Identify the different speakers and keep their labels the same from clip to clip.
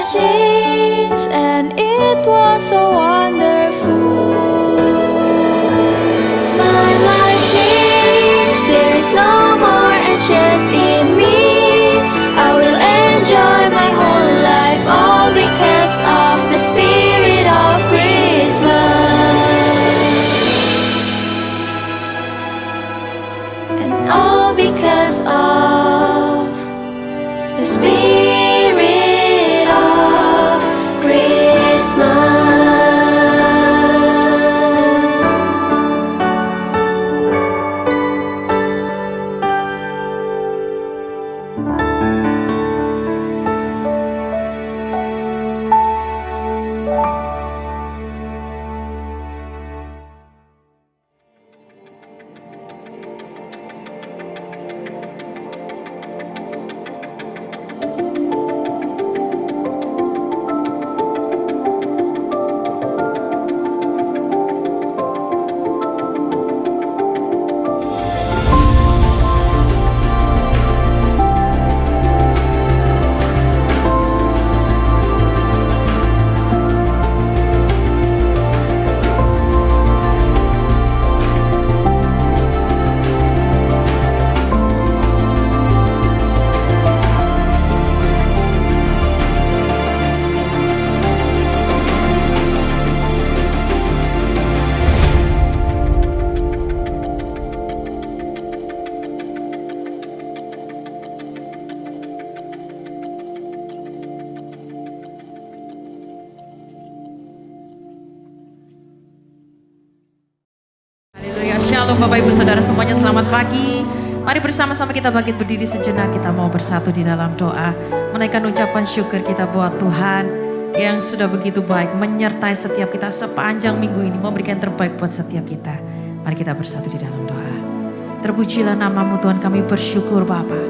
Speaker 1: changed, and it was so wonderful. My life changed, there is no more anxious in me. I will enjoy my whole life, all because of the spirit of Christmas. And all because of the spirit of Christmas.
Speaker 2: Shalom Bapak Ibu Saudara semuanya, selamat pagi. Mari bersama-sama kita bangkit berdiri sejenak. Kita mau bersatu di dalam doa, menaikkan ucapan syukur kita buat Tuhan yang sudah begitu baik menyertai setiap kita sepanjang minggu ini, memberikan terbaik buat setiap kita. Mari kita bersatu di dalam doa. Terpujilah namamu Tuhan, kami bersyukur Bapa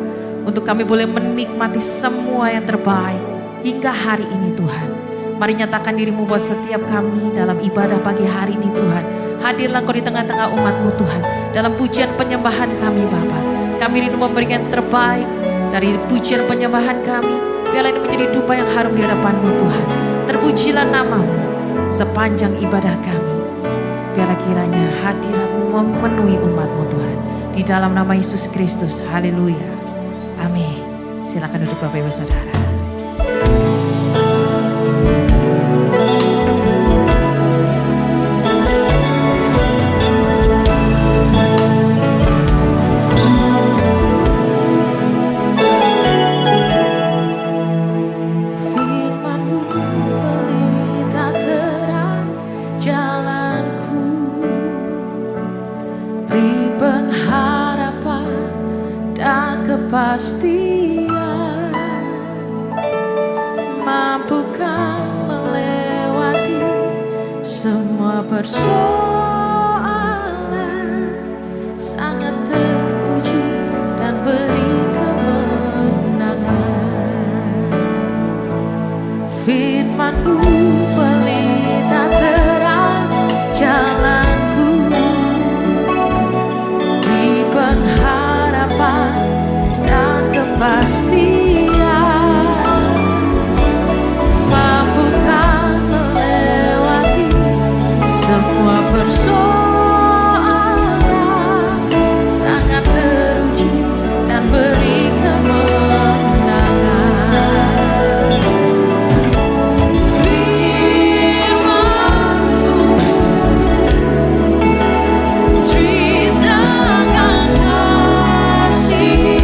Speaker 2: untuk kami boleh menikmati semua yang terbaik hingga hari ini Tuhan. Mari nyatakan dirimu buat setiap kami dalam ibadah pagi hari ini Tuhan. Hadirlah Engkau di tengah-tengah umat-Mu Tuhan. Dalam pujian penyembahan kami Bapa, kami rindu memberikan terbaik dari pujian penyembahan kami. Biarlah ini menjadi dupa yang harum di hadapan-Mu Tuhan. Terpujilah nama-Mu sepanjang ibadah kami. Biarlah kiranya hadirat-Mu memenuhi umat-Mu Tuhan. Di dalam nama Yesus Kristus, haleluya, amin. Silakan duduk Bapak Ibu Saudara.
Speaker 3: Kepastian mampukan melewati semua persoalan, sangat teruji dan beri kemenangan. Firman-Mu pelita terang jalanku, beri pengharapan dan kepastian, mampukan melewati semua persoalan, sangat teruji dan beri kemenangan. Firman-Mu ceritakan kasih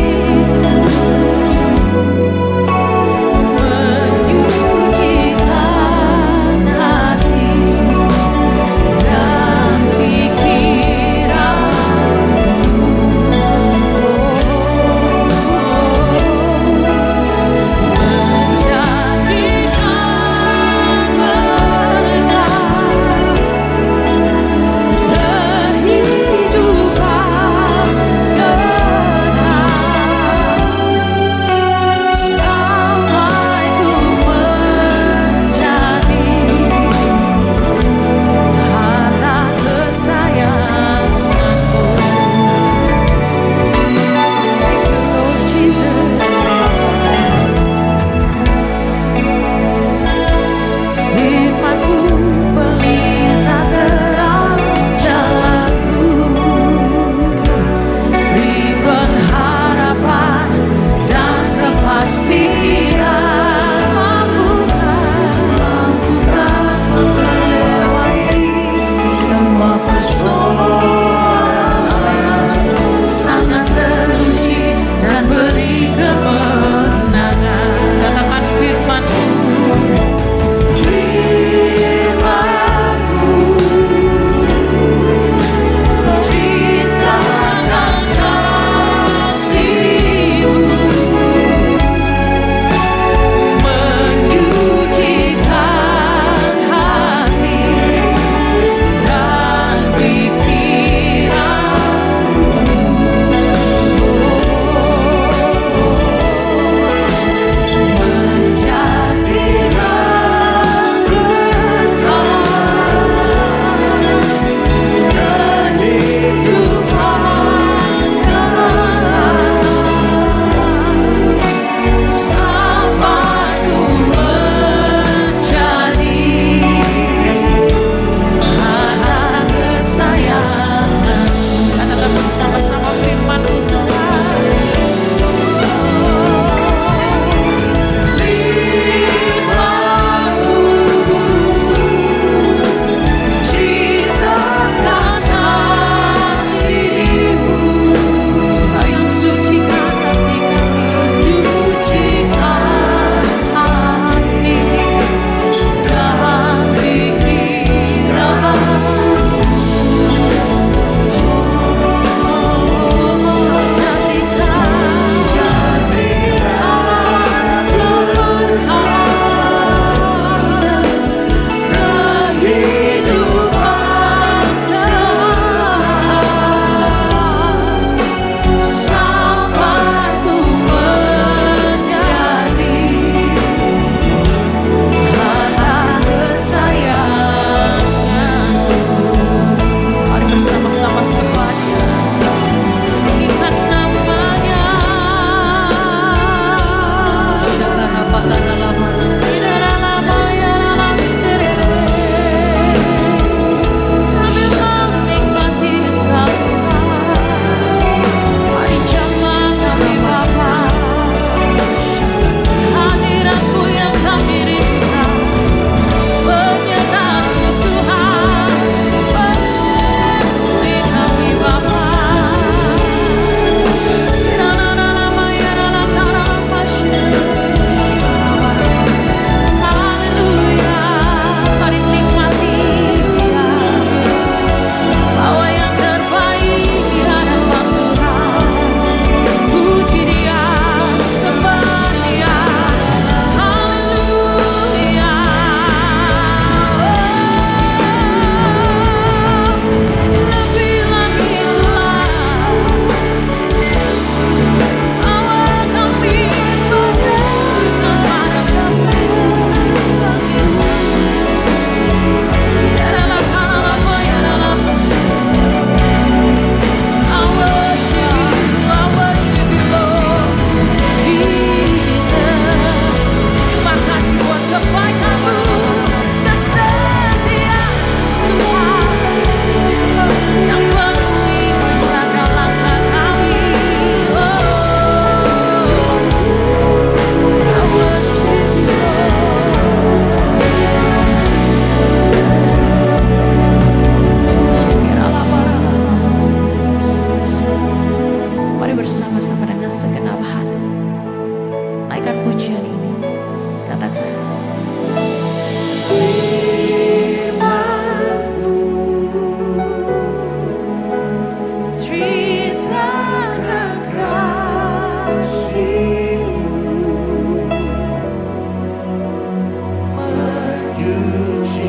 Speaker 3: Kau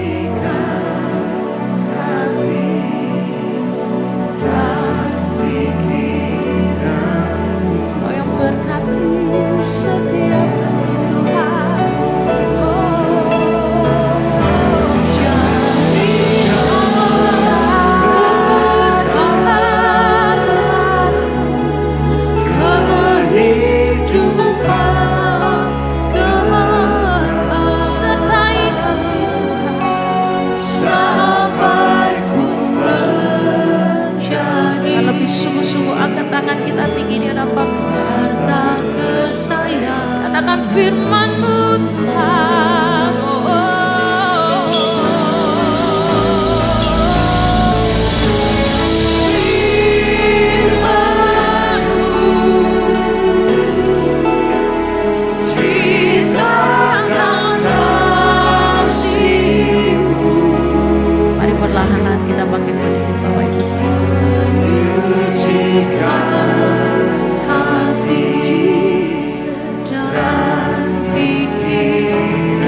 Speaker 3: yang berkati setiap kami Tuhan. Sertai kami Tuhan sampai ku menjadi.
Speaker 2: Lebih sungguh-sungguh angkat tangan kita tinggi di hadapan Tuhan.
Speaker 3: Harta kesayangan.
Speaker 2: Katakan firman-Mu Tuhan. Mari perlahan-lahan kita bangkit berdiri Bapak Ibu sekalian.
Speaker 3: Hati dan pikiran.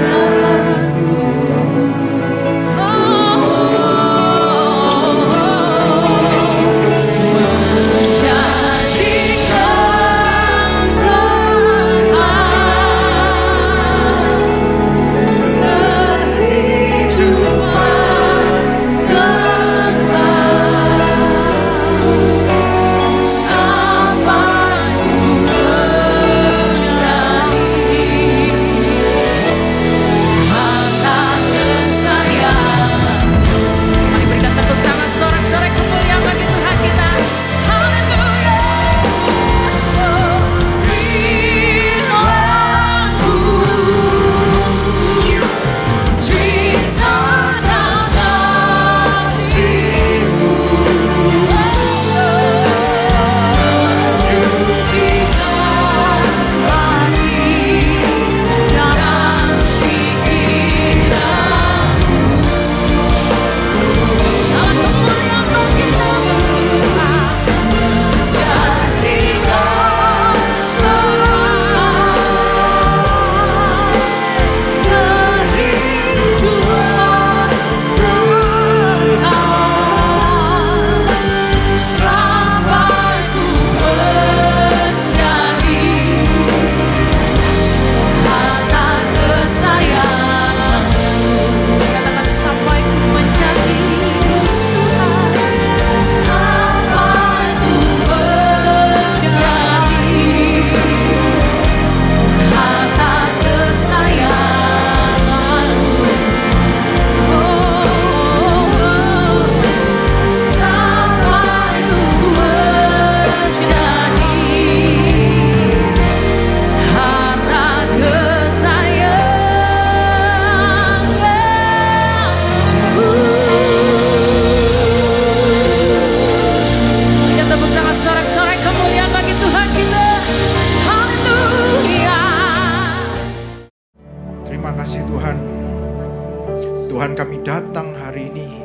Speaker 4: Tuhan, kami datang hari ini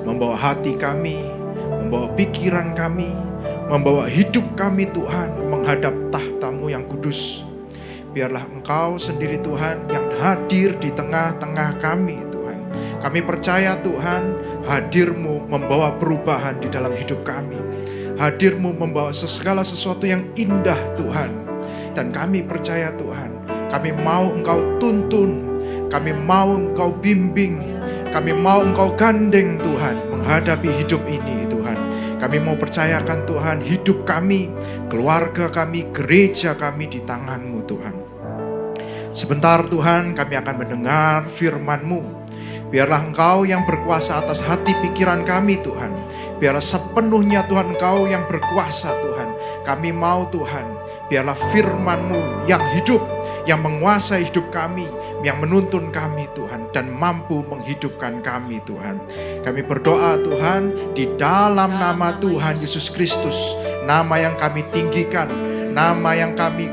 Speaker 4: membawa hati kami, membawa pikiran kami, membawa hidup kami Tuhan menghadap tahta-Mu yang kudus. Biarlah Engkau sendiri Tuhan yang hadir di tengah-tengah kami Tuhan. Kami percaya Tuhan, hadir-Mu membawa perubahan di dalam hidup kami. Hadir-Mu membawa segala sesuatu yang indah Tuhan. Dan kami percaya Tuhan, kami mau Engkau tuntun, kami mau Engkau bimbing, kami mau Engkau gandeng Tuhan menghadapi hidup ini Tuhan. Kami mau percayakan Tuhan hidup kami, keluarga kami, gereja kami di tangan-Mu Tuhan. Sebentar Tuhan kami akan mendengar firman-Mu. Biarlah Engkau yang berkuasa atas hati pikiran kami Tuhan. Biarlah sepenuhnya Tuhan Engkau yang berkuasa Tuhan. Kami mau Tuhan, biarlah firman-Mu yang hidup, yang menguasai hidup kami, yang menuntun kami Tuhan, dan mampu menghidupkan kami Tuhan. Kami berdoa Tuhan di dalam nama Tuhan Yesus Kristus, nama yang kami tinggikan, nama yang kami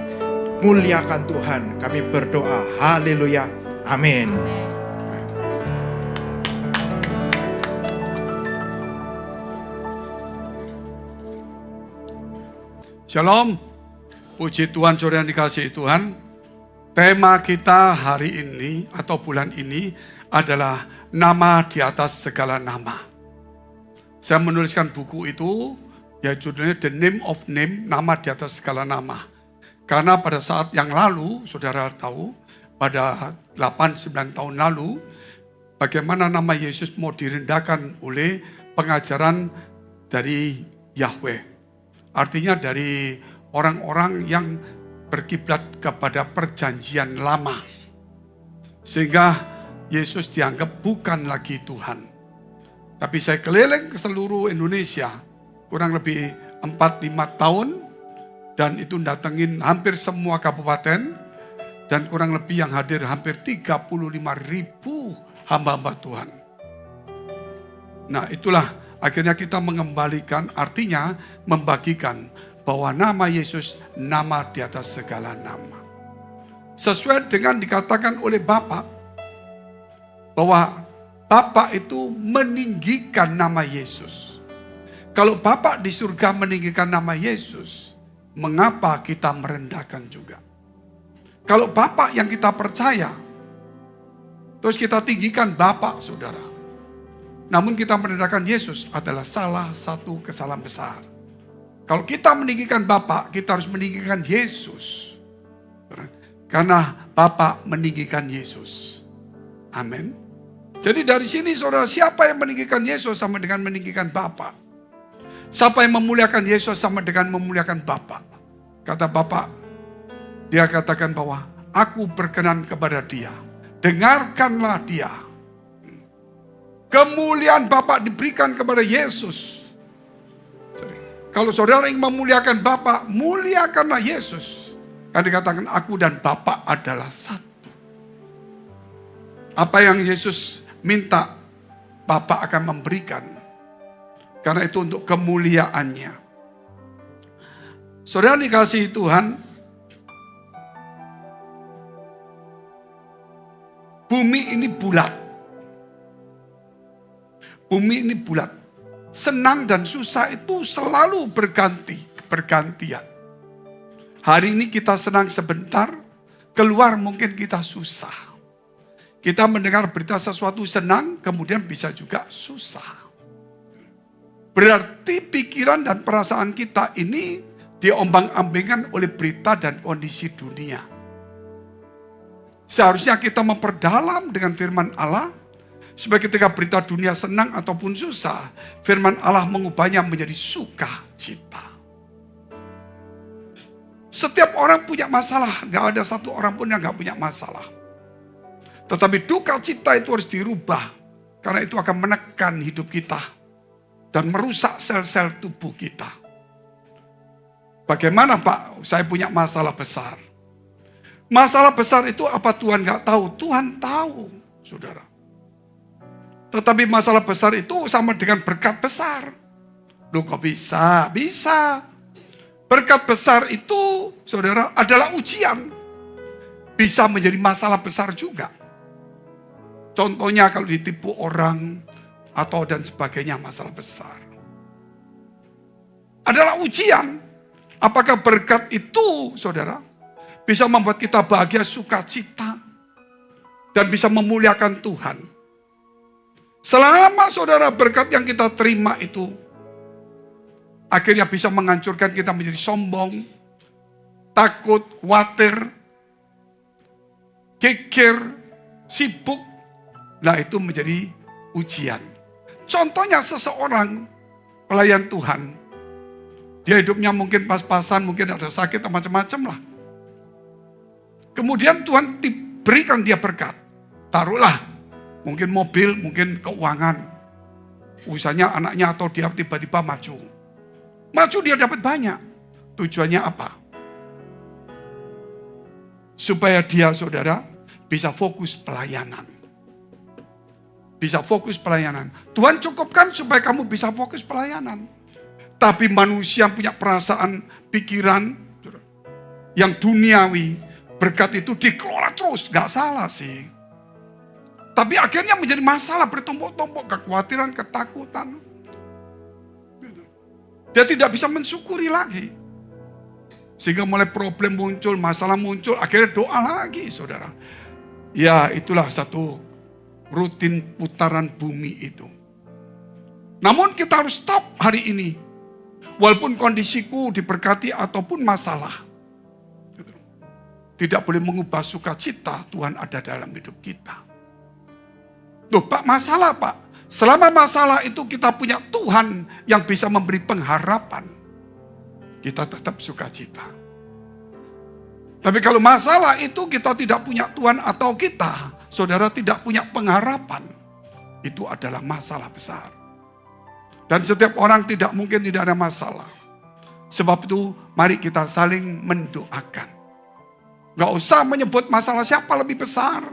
Speaker 4: muliakan Tuhan. Kami berdoa, haleluya, amin.
Speaker 5: Shalom, puji Tuhan, saudara yang dikasihi Tuhan. Tema kita hari ini atau bulan ini adalah nama di atas segala nama. Saya menuliskan buku itu, ya judulnya The Name of Name, nama di atas segala nama. Karena pada saat yang lalu, saudara tahu, pada 8-9 tahun lalu, bagaimana nama Yesus mau direndahkan oleh pengajaran dari Yahweh. Artinya dari orang-orang yang berkiblat kepada perjanjian lama. Sehingga Yesus dianggap bukan lagi Tuhan. Tapi saya keliling ke seluruh Indonesia, kurang lebih 4-5 tahun, dan itu datengin hampir semua kabupaten, dan kurang lebih yang hadir hampir 35.000 hamba-hamba Tuhan. Nah itulah akhirnya kita mengembalikan, artinya membagikan bahwa nama Yesus nama di atas segala nama. Sesuai dengan dikatakan oleh Bapa, bahwa Bapa itu meninggikan nama Yesus. Kalau Bapa di surga meninggikan nama Yesus, mengapa kita merendahkan juga? Kalau Bapa yang kita percaya, terus kita tinggikan Bapa, saudara. Namun kita merendahkan Yesus adalah salah satu kesalahan besar. Kalau kita meninggikan Bapa, kita harus meninggikan Yesus. Karena Bapa meninggikan Yesus. Amin. Jadi dari sini saudara, siapa yang meninggikan Yesus sama dengan meninggikan Bapa. Siapa yang memuliakan Yesus sama dengan memuliakan Bapa. Kata Bapa, dia katakan bahwa aku berkenan kepada dia. Dengarkanlah dia. Kemuliaan Bapa diberikan kepada Yesus. Kalau saudara ingin memuliakan Bapa, muliakanlah Yesus. Karena dikatakan aku dan Bapa adalah satu. Apa yang Yesus minta, Bapa akan memberikan. Karena itu untuk kemuliaannya. Saudara dikasihi Tuhan, bumi ini bulat. Bumi ini bulat. Senang dan susah itu selalu bergantian. Hari ini kita senang sebentar, keluar mungkin kita susah. Kita mendengar berita sesuatu senang, kemudian bisa juga susah. Berarti pikiran dan perasaan kita ini diombang-ambingkan oleh berita dan kondisi dunia. Seharusnya kita memperdalam dengan firman Allah, supaya ketika berita dunia senang ataupun susah, firman Allah mengubahnya menjadi sukacita. Setiap orang punya masalah, gak ada satu orang pun yang gak punya masalah. Tetapi duka cita itu harus dirubah, karena itu akan menekan hidup kita dan merusak sel-sel tubuh kita. Bagaimana Pak, saya punya masalah besar. Masalah besar itu apa Tuhan gak tahu? Tuhan tahu, saudara. Tetapi masalah besar itu sama dengan berkat besar. Loh kok bisa? Bisa. Berkat besar itu, saudara, adalah ujian. Bisa menjadi masalah besar juga. Contohnya kalau ditipu orang, atau dan sebagainya masalah besar. Adalah ujian. Apakah berkat itu, saudara, bisa membuat kita bahagia, sukacita, dan bisa memuliakan Tuhan. Selama saudara berkat yang kita terima itu akhirnya bisa menghancurkan kita menjadi sombong, takut, khawatir, geger, sibuk. Nah itu menjadi ujian. Contohnya seseorang pelayan Tuhan. Dia hidupnya mungkin pas-pasan, mungkin ada sakit atau macam-macam lah. Kemudian Tuhan berikan dia berkat. Taruhlah, mungkin mobil, mungkin keuangan. Usahanya anaknya atau dia tiba-tiba maju. Maju dia dapat banyak. Tujuannya apa? Supaya dia, saudara, bisa fokus pelayanan. Bisa fokus pelayanan. Tuhan cukupkan supaya kamu bisa fokus pelayanan. Tapi manusia punya perasaan, pikiran yang duniawi. Berkat itu dikelola terus, gak salah sih. Tapi akhirnya menjadi masalah, bertumpuk-tumpuk, kekhawatiran, ketakutan. Dia tidak bisa mensyukuri lagi. Sehingga mulai problem muncul, masalah muncul, akhirnya doa lagi, saudara. Ya itulah satu rutin putaran bumi itu. Namun kita harus stop hari ini. Walaupun kondisiku diberkati ataupun masalah. Tidak boleh mengubah sukacita Tuhan ada dalam hidup kita. Loh Pak, masalah Pak. Selama masalah itu kita punya Tuhan yang bisa memberi pengharapan. Kita tetap sukacita. Tapi kalau masalah itu kita tidak punya Tuhan atau kita, saudara tidak punya pengharapan. Itu adalah masalah besar. Dan setiap orang tidak mungkin tidak ada masalah. Sebab itu mari kita saling mendoakan. Gak usah menyebut masalah siapa lebih besar.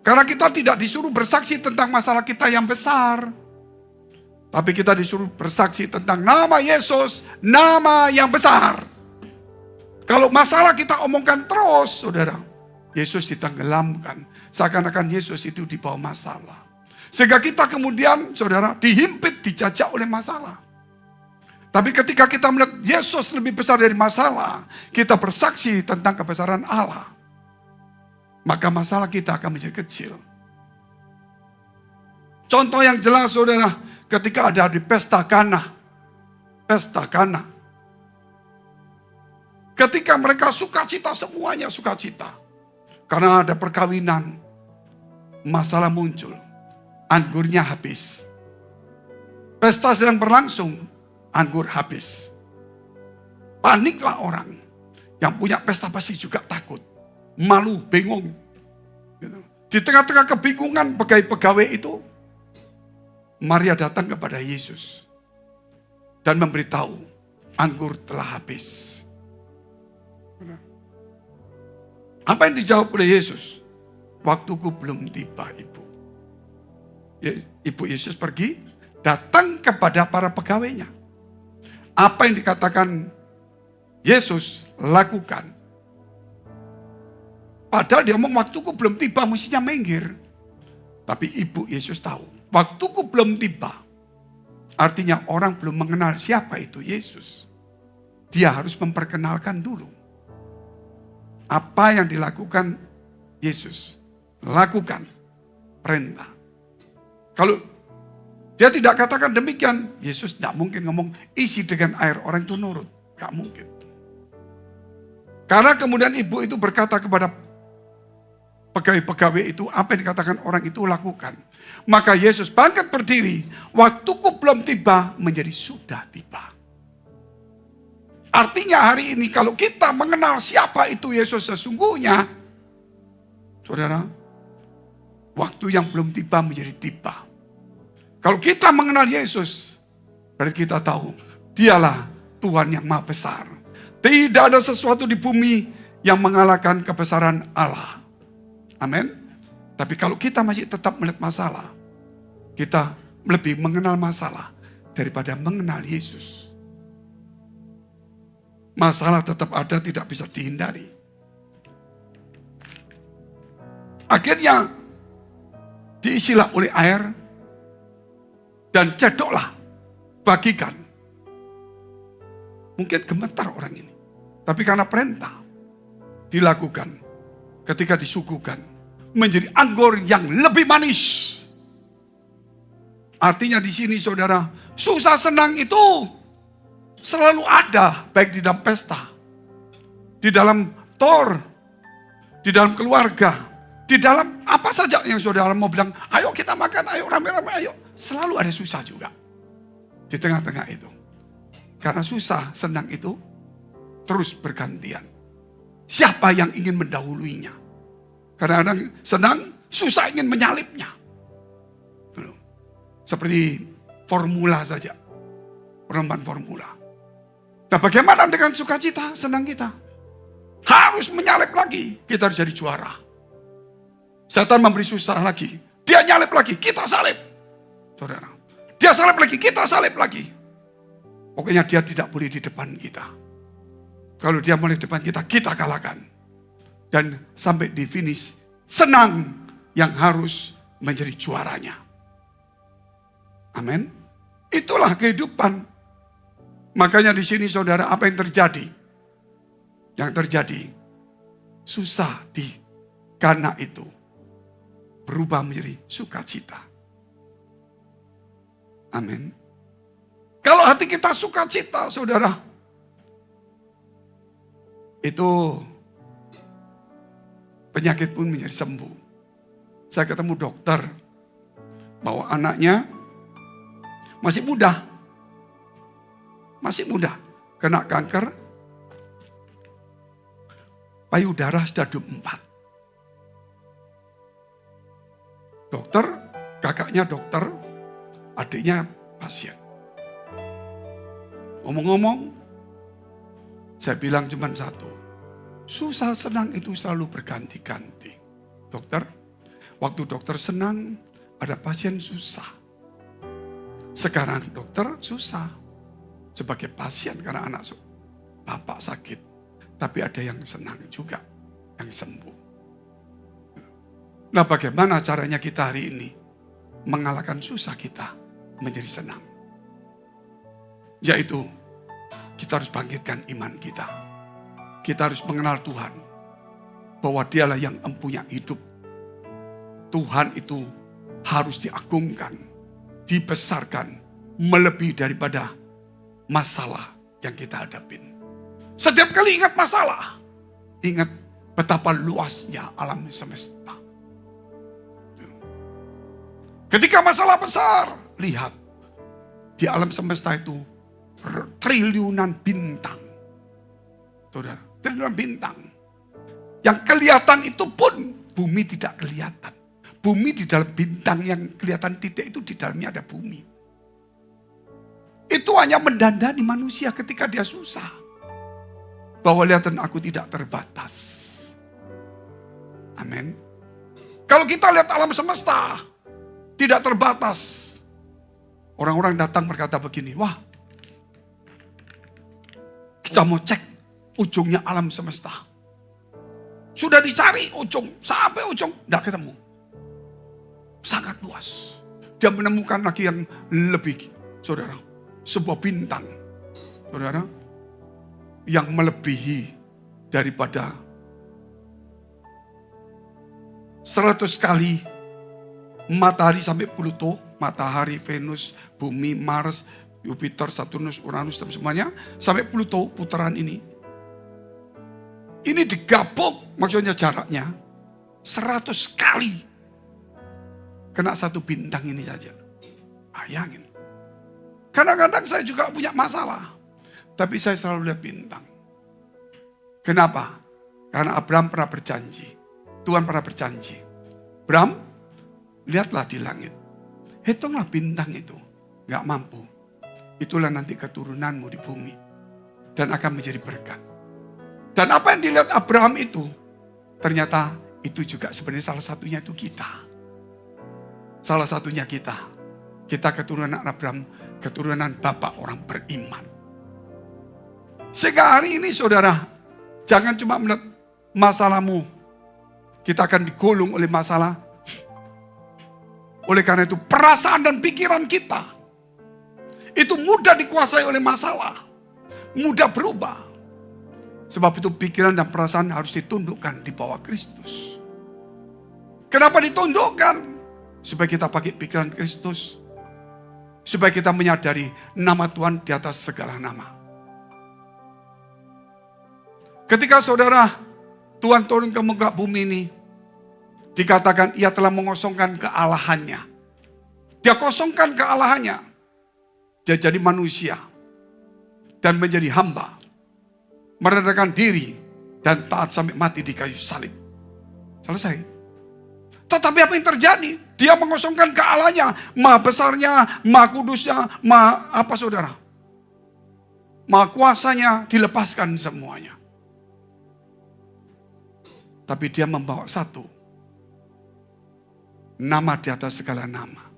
Speaker 5: Karena kita tidak disuruh bersaksi tentang masalah kita yang besar. Tapi kita disuruh bersaksi tentang nama Yesus, nama yang besar. Kalau masalah kita omongkan terus, saudara, Yesus ditenggelamkan. Seakan-akan Yesus itu di bawah masalah. Sehingga kita kemudian, saudara, dihimpit, dijajak oleh masalah. Tapi ketika kita melihat Yesus lebih besar dari masalah, kita bersaksi tentang kebesaran Allah. Maka masalah kita akan menjadi kecil. Contoh yang jelas, saudara, ketika ada di pesta Kana. Pesta Kana. Ketika mereka sukacita, semuanya sukacita. Karena ada perkawinan, masalah muncul. Anggurnya habis. Pesta sedang berlangsung, anggur habis. Paniklah orang. Yang punya pesta pasti juga takut. Malu, bingung. Di tengah-tengah kebingungan pegawai itu, Maria datang kepada Yesus. Dan memberitahu, anggur telah habis. Apa yang dijawab oleh Yesus? Waktuku belum tiba, Ibu. Ibu Yesus pergi, datang kepada para pegawainya. Apa yang dikatakan Yesus, lakukan. Padahal dia ngomong waktuku belum tiba, mestinya minggir. Tapi Ibu Yesus tahu, waktuku belum tiba. Artinya orang belum mengenal siapa itu Yesus. Dia harus memperkenalkan dulu. Apa yang dilakukan Yesus? Lakukan perintah. Kalau dia tidak katakan demikian, Yesus tidak mungkin ngomong isi dengan air, orang itu nurut. Gak mungkin. Karena kemudian ibu itu berkata kepada pegawai-pegawai itu, apa yang dikatakan orang itu lakukan. Maka Yesus bangkit berdiri, waktuku belum tiba, menjadi sudah tiba. Artinya hari ini kalau kita mengenal siapa itu Yesus sesungguhnya, saudara, waktu yang belum tiba menjadi tiba. Kalau kita mengenal Yesus, berarti kita tahu dialah Tuhan yang maha besar. Tidak ada sesuatu di bumi yang mengalahkan kebesaran Allah. Amin. Tapi kalau kita masih tetap melihat masalah, kita lebih mengenal masalah daripada mengenal Yesus. Masalah tetap ada, tidak bisa dihindari. Akhirnya diisilah oleh air dan cedoklah, bagikan. Mungkin gemetar orang ini. Tapi karena perintah dilakukan, ketika disuguhkan menjadi anggur yang lebih manis. Artinya di sini saudara, susah senang itu selalu ada, baik di dalam pesta, di dalam tor, di dalam keluarga, di dalam apa saja yang saudara mau bilang, ayo kita makan, ayo rame-rame, ayo. Selalu ada susah juga di tengah-tengah itu. Karena susah, senang itu terus bergantian. Siapa yang ingin mendahuluinya? Kadang-kadang senang, susah ingin menyalipnya. Seperti formula saja, perlombaan formula. Nah bagaimana dengan sukacita, senang kita? Harus menyalip lagi, kita harus jadi juara. Setan memberi susah lagi, dia nyalip lagi, kita salip. Saudara, dia salip lagi, kita salip lagi. Pokoknya dia tidak boleh di depan kita. Kalau dia mulai di depan kita, kita kalahkan. Dan sampai di finish, senang yang harus menjadi juaranya. Amin. Itulah kehidupan. Makanya di sini saudara, apa yang terjadi? Yang terjadi susah di Kana itu. berubah menjadi sukacita. Amin. Kalau hati kita sukacita, saudara, itu penyakit pun menjadi sembuh. Saya ketemu dokter bahwa anaknya masih muda, kena kanker payudara stadium 4. Dokter, kakaknya dokter, adiknya pasien. Ngomong-ngomong, saya bilang cuma satu, susah senang itu selalu berganti-ganti. Dokter, waktu dokter senang, ada pasien susah. Sekarang dokter susah sebagai pasien karena anak bapak sakit. Tapi ada yang senang juga, yang sembuh. Nah, bagaimana caranya kita hari ini mengalahkan susah kita menjadi senang? Yaitu kita harus bangkitkan iman kita. Kita harus mengenal Tuhan bahwa Dialah yang mempunyai hidup. Tuhan itu harus diagungkan, dibesarkan, melebihi daripada masalah yang kita hadapin. Setiap kali ingat masalah, ingat betapa luasnya alam semesta. Ketika masalah besar, lihat di alam semesta itu triliunan bintang. Saudara, triliunan bintang. Yang kelihatan itu pun bumi tidak kelihatan. Bumi di dalam bintang yang kelihatan titik itu di dalamnya ada bumi. Itu hanya mendandani manusia ketika dia susah. Bahwa lihatan aku tidak terbatas. Amin. Kalau kita lihat alam semesta tidak terbatas. Orang-orang datang berkata begini, wah, kita mau cek ujungnya alam semesta. Sudah dicari ujung, sampai ujung, tidak ketemu. Sangat luas. Dia menemukan lagi yang lebih, saudara, sebuah bintang, saudara, yang melebihi daripada 100 kali matahari sampai Pluto, matahari, Venus, bumi, Mars, Jupiter, Saturnus, Uranus, dan semuanya, sampai Pluto putaran ini. Ini digabung, maksudnya jaraknya 100 kali kena satu bintang ini saja. Bayangin. Kadang-kadang saya juga punya masalah. Tapi saya selalu lihat bintang. Kenapa? Karena Abraham pernah berjanji. Tuhan pernah berjanji. Abraham, lihatlah di langit. Hitunglah bintang itu. Gak mampu. Itulah nanti keturunanmu di bumi. Dan akan menjadi berkat. Dan apa yang dilihat Abraham itu, ternyata itu juga sebenarnya salah satunya itu kita. Salah satunya kita. Kita keturunan Abraham, keturunan bapak orang beriman. Sehingga hari ini saudara, jangan cuma melihat masalahmu. Kita akan digulung oleh masalah. Oleh karena itu perasaan dan pikiran kita itu mudah dikuasai oleh masalah. Mudah berubah. Sebab itu pikiran dan perasaan harus ditundukkan di bawah Kristus. Kenapa ditundukkan? Supaya kita pakai pikiran Kristus. Supaya kita menyadari nama Tuhan di atas segala nama. Ketika saudara, Tuhan turun ke muka bumi ini, dikatakan ia telah mengosongkan kealahannya. Dia kosongkan kealahannya. Dia jadi manusia. Dan menjadi hamba. Merendahkan diri. Dan taat sampai mati di kayu salib. Selesai. Tetapi apa yang terjadi? Dia mengosongkan kealahannya. Maha besarnya, maha kudusnya, maha apa saudara? Maha kuasanya, dilepaskan semuanya. Tapi dia membawa satu. Nama di atas segala nama.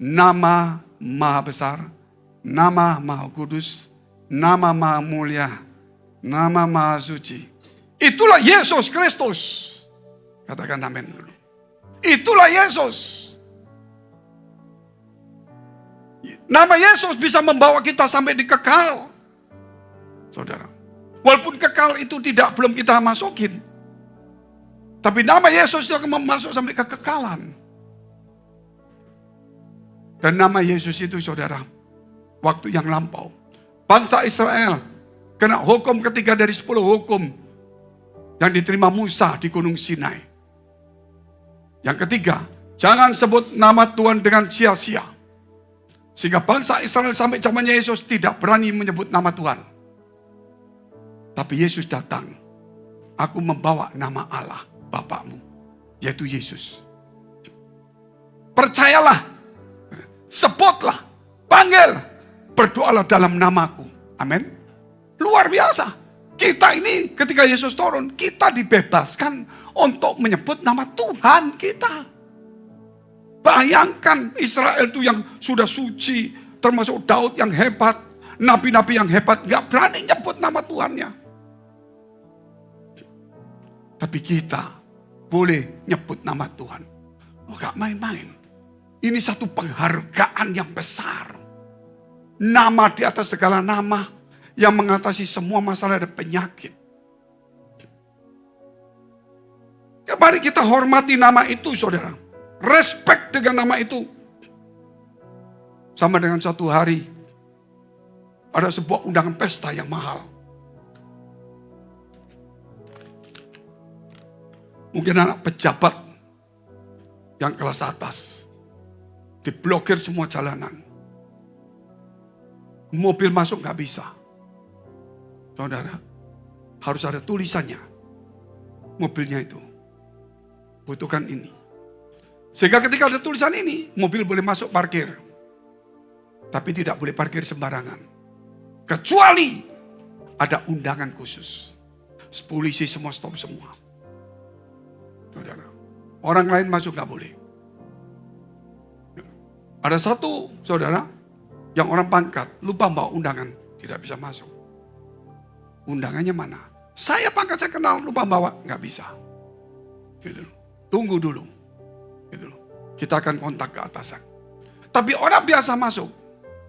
Speaker 5: Nama maha besar. Nama maha kudus. Nama maha mulia. Nama maha suci. Itulah Yesus Kristus. Katakan amin dulu. Itulah Yesus. Nama Yesus bisa membawa kita sampai di kekal. Saudara. Walaupun kekal itu belum kita masukin. Tapi nama Yesus itu akan masuk sampai kekekalan. Dan nama Yesus itu saudara, waktu yang lampau. Bangsa Israel kena hukum ketiga dari 10 hukum yang diterima Musa di Gunung Sinai. Yang ketiga, jangan sebut nama Tuhan dengan sia-sia. Sehingga bangsa Israel sampai zamannya Yesus tidak berani menyebut nama Tuhan. Tapi Yesus datang. Aku membawa nama Allah, Bapakmu, yaitu Yesus. Percayalah, sebutlah, panggil, berdoalah dalam namaku. Amin. Luar biasa. Kita ini ketika Yesus turun, kita dibebaskan untuk menyebut nama Tuhan kita. Bayangkan Israel itu yang sudah suci, termasuk Daud yang hebat, nabi-nabi yang hebat, gak berani nyebut nama Tuhannya. Tapi kita boleh nyebut nama Tuhan. Oh, gak main-main. Ini satu penghargaan yang besar. Nama di atas segala nama yang mengatasi semua masalah dan penyakit. Ya, mari kita hormati nama itu, saudara. Respect dengan nama itu. Sama dengan satu hari ada sebuah undangan pesta yang mahal. Mungkin anak pejabat yang kelas atas. Diblokir semua jalanan. Mobil masuk gak bisa. Saudara, harus ada tulisannya. Mobilnya itu butuhkan ini. Sehingga ketika ada tulisan ini, mobil boleh masuk parkir. Tapi tidak boleh parkir sembarangan. Kecuali ada undangan khusus. Polisi semua stop semua. Saudara, orang lain masuk gak boleh. Ada satu saudara yang orang pangkat lupa bawa undangan, tidak bisa masuk. Undangannya mana? Saya pangkat, saya kenal, lupa bawa, gak bisa. Gitu. Tunggu dulu. Gitu. Kita akan kontak ke atasan. Tapi orang biasa masuk,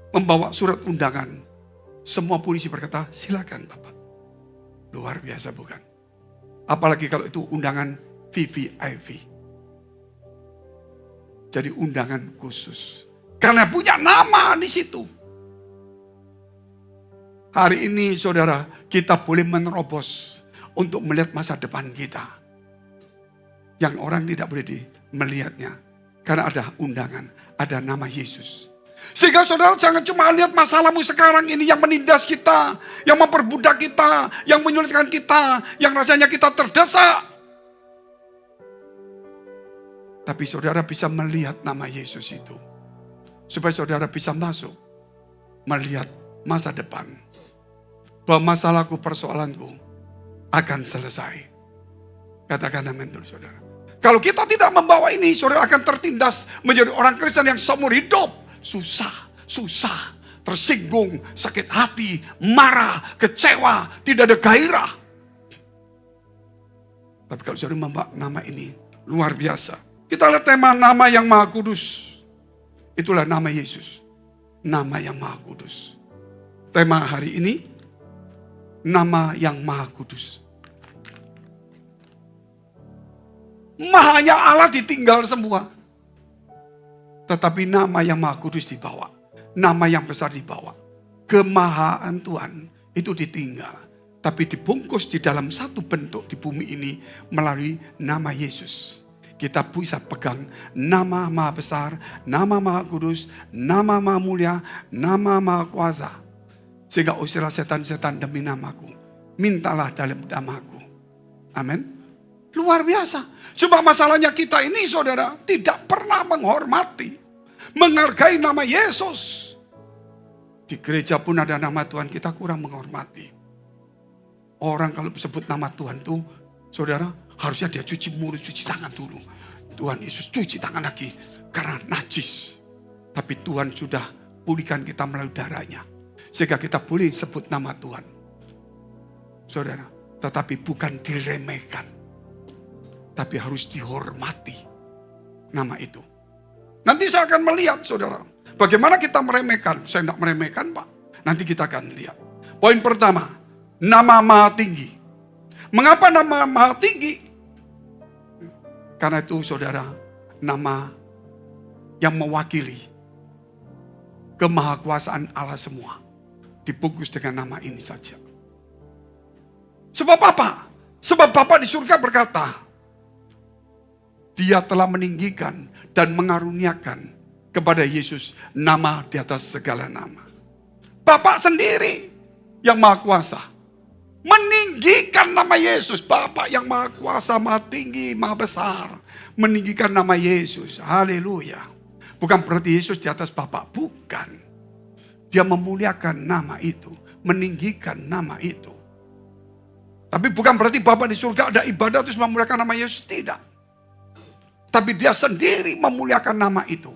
Speaker 5: membawa surat undangan. Semua polisi berkata, silakan Bapak. Luar biasa bukan? Apalagi kalau itu undangan VVIP. Jadi undangan khusus. Karena punya nama di situ. Hari ini saudara, kita boleh menerobos untuk melihat masa depan kita. Yang orang tidak boleh melihatnya. Karena ada undangan, ada nama Yesus. Sehingga saudara jangan cuma lihat masalahmu sekarang ini yang menindas kita, yang memperbudak kita, yang menyulitkan kita, yang rasanya kita terdesak. Tapi saudara bisa melihat nama Yesus itu. Supaya saudara bisa masuk, melihat masa depan. Bahwa masalahku, persoalanku akan selesai. Katakan amin dulu saudara. Kalau kita tidak membawa ini, saudara akan tertindas menjadi orang Kristen yang seumur hidup. Susah, tersinggung, sakit hati, marah, kecewa, tidak ada gairah. Tapi kalau saudara membawa nama ini, luar biasa. Kita lihat tema nama yang Maha Kudus. Itulah nama Yesus. Nama yang Maha Kudus. Tema hari ini, nama yang Maha Kudus. Mahanya Allah ditinggal semua. Tetapi nama yang Maha Kudus dibawa. Nama yang besar dibawa. Kemahaan Tuhan itu ditinggal. Tapi dibungkus di dalam satu bentuk di bumi ini melalui nama Yesus. Kita bisa pegang nama Maha Besar, nama Maha Kudus, nama Maha Mulia, nama Maha Kuasa. Sehingga usirlah setan-setan demi namaku. Mintalah dalam namaku. Amin. Luar biasa. Cuma masalahnya kita ini saudara tidak pernah menghormati, menghargai nama Yesus. Di gereja pun ada nama Tuhan, kita kurang menghormati. Orang kalau sebut nama Tuhan tuh saudara harusnya dia cuci mulut, cuci tangan dulu. Tuhan Yesus cuci tangan lagi karena najis. Tapi Tuhan sudah pulihkan kita melalui darahnya. Sehingga kita boleh sebut nama Tuhan. Saudara, tetapi bukan diremehkan. Tapi harus dihormati nama itu. Nanti saya akan melihat saudara. Bagaimana kita meremehkan. Saya tidak meremehkan Pak. Nanti kita akan lihat. Poin pertama. Nama Maha Tinggi. Mengapa nama Maha Tinggi? Karena itu saudara, nama yang mewakili kemahakuasaan Allah semua dibungkus dengan nama ini saja. Sebab apa? Sebab Bapa di surga berkata, Dia telah meninggikan dan mengaruniakan kepada Yesus nama di atas segala nama. Bapa sendiri yang maha kuasa meninggikan nama Yesus. Bapa yang maha kuasa, maha tinggi, maha besar, meninggikan nama Yesus. Haleluya. Bukan berarti Yesus di atas Bapa, bukan. Dia memuliakan nama itu, meninggikan nama itu. Tapi bukan berarti Bapa di surga ada ibadah terus memuliakan nama Yesus, tidak. Tapi dia sendiri memuliakan nama itu.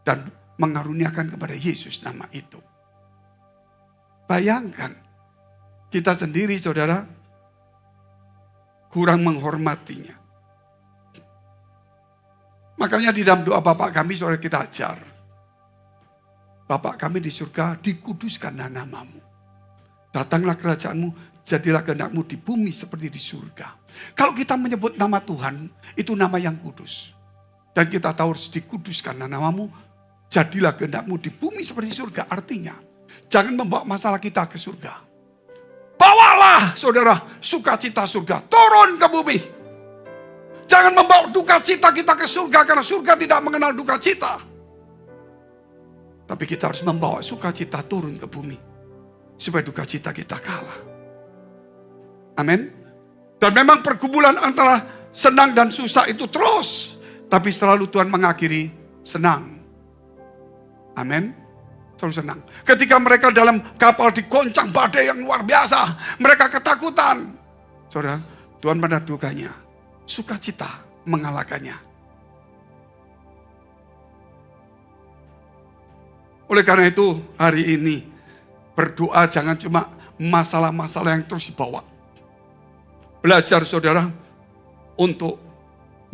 Speaker 5: Dan mengaruniakan kepada Yesus nama itu. Bayangkan, kita sendiri saudara, kurang menghormatinya. Makanya di dalam doa Bapak kami saudara kita ajar. Bapak kami di surga, dikuduskanlah namamu. Datanglah kerajaanmu, jadilah kehendakmu di bumi seperti di surga. Kalau kita menyebut nama Tuhan, itu nama yang kudus. Dan kita tahu harus dikuduskanlah namamu, jadilah kehendakmu di bumi seperti di surga. Artinya, jangan membawa masalah kita ke surga. Bawalah saudara sukacita surga turun ke bumi. Jangan membawa duka cita kita ke surga, karena surga tidak mengenal duka cita. Tapi kita harus membawa sukacita turun ke bumi, supaya duka cita kita kalah. Amin. Dan memang pergumulan antara senang dan susah itu terus. Tapi selalu Tuhan mengakhiri senang. Amin. Selalu senang. Ketika mereka dalam kapal digoncang badai yang luar biasa, mereka ketakutan. Saudara, Tuhan meneduhkannya. Sukacita mengalahkannya. Oleh karena itu, hari ini berdoa jangan cuma masalah-masalah yang terus dibawa. Belajar saudara untuk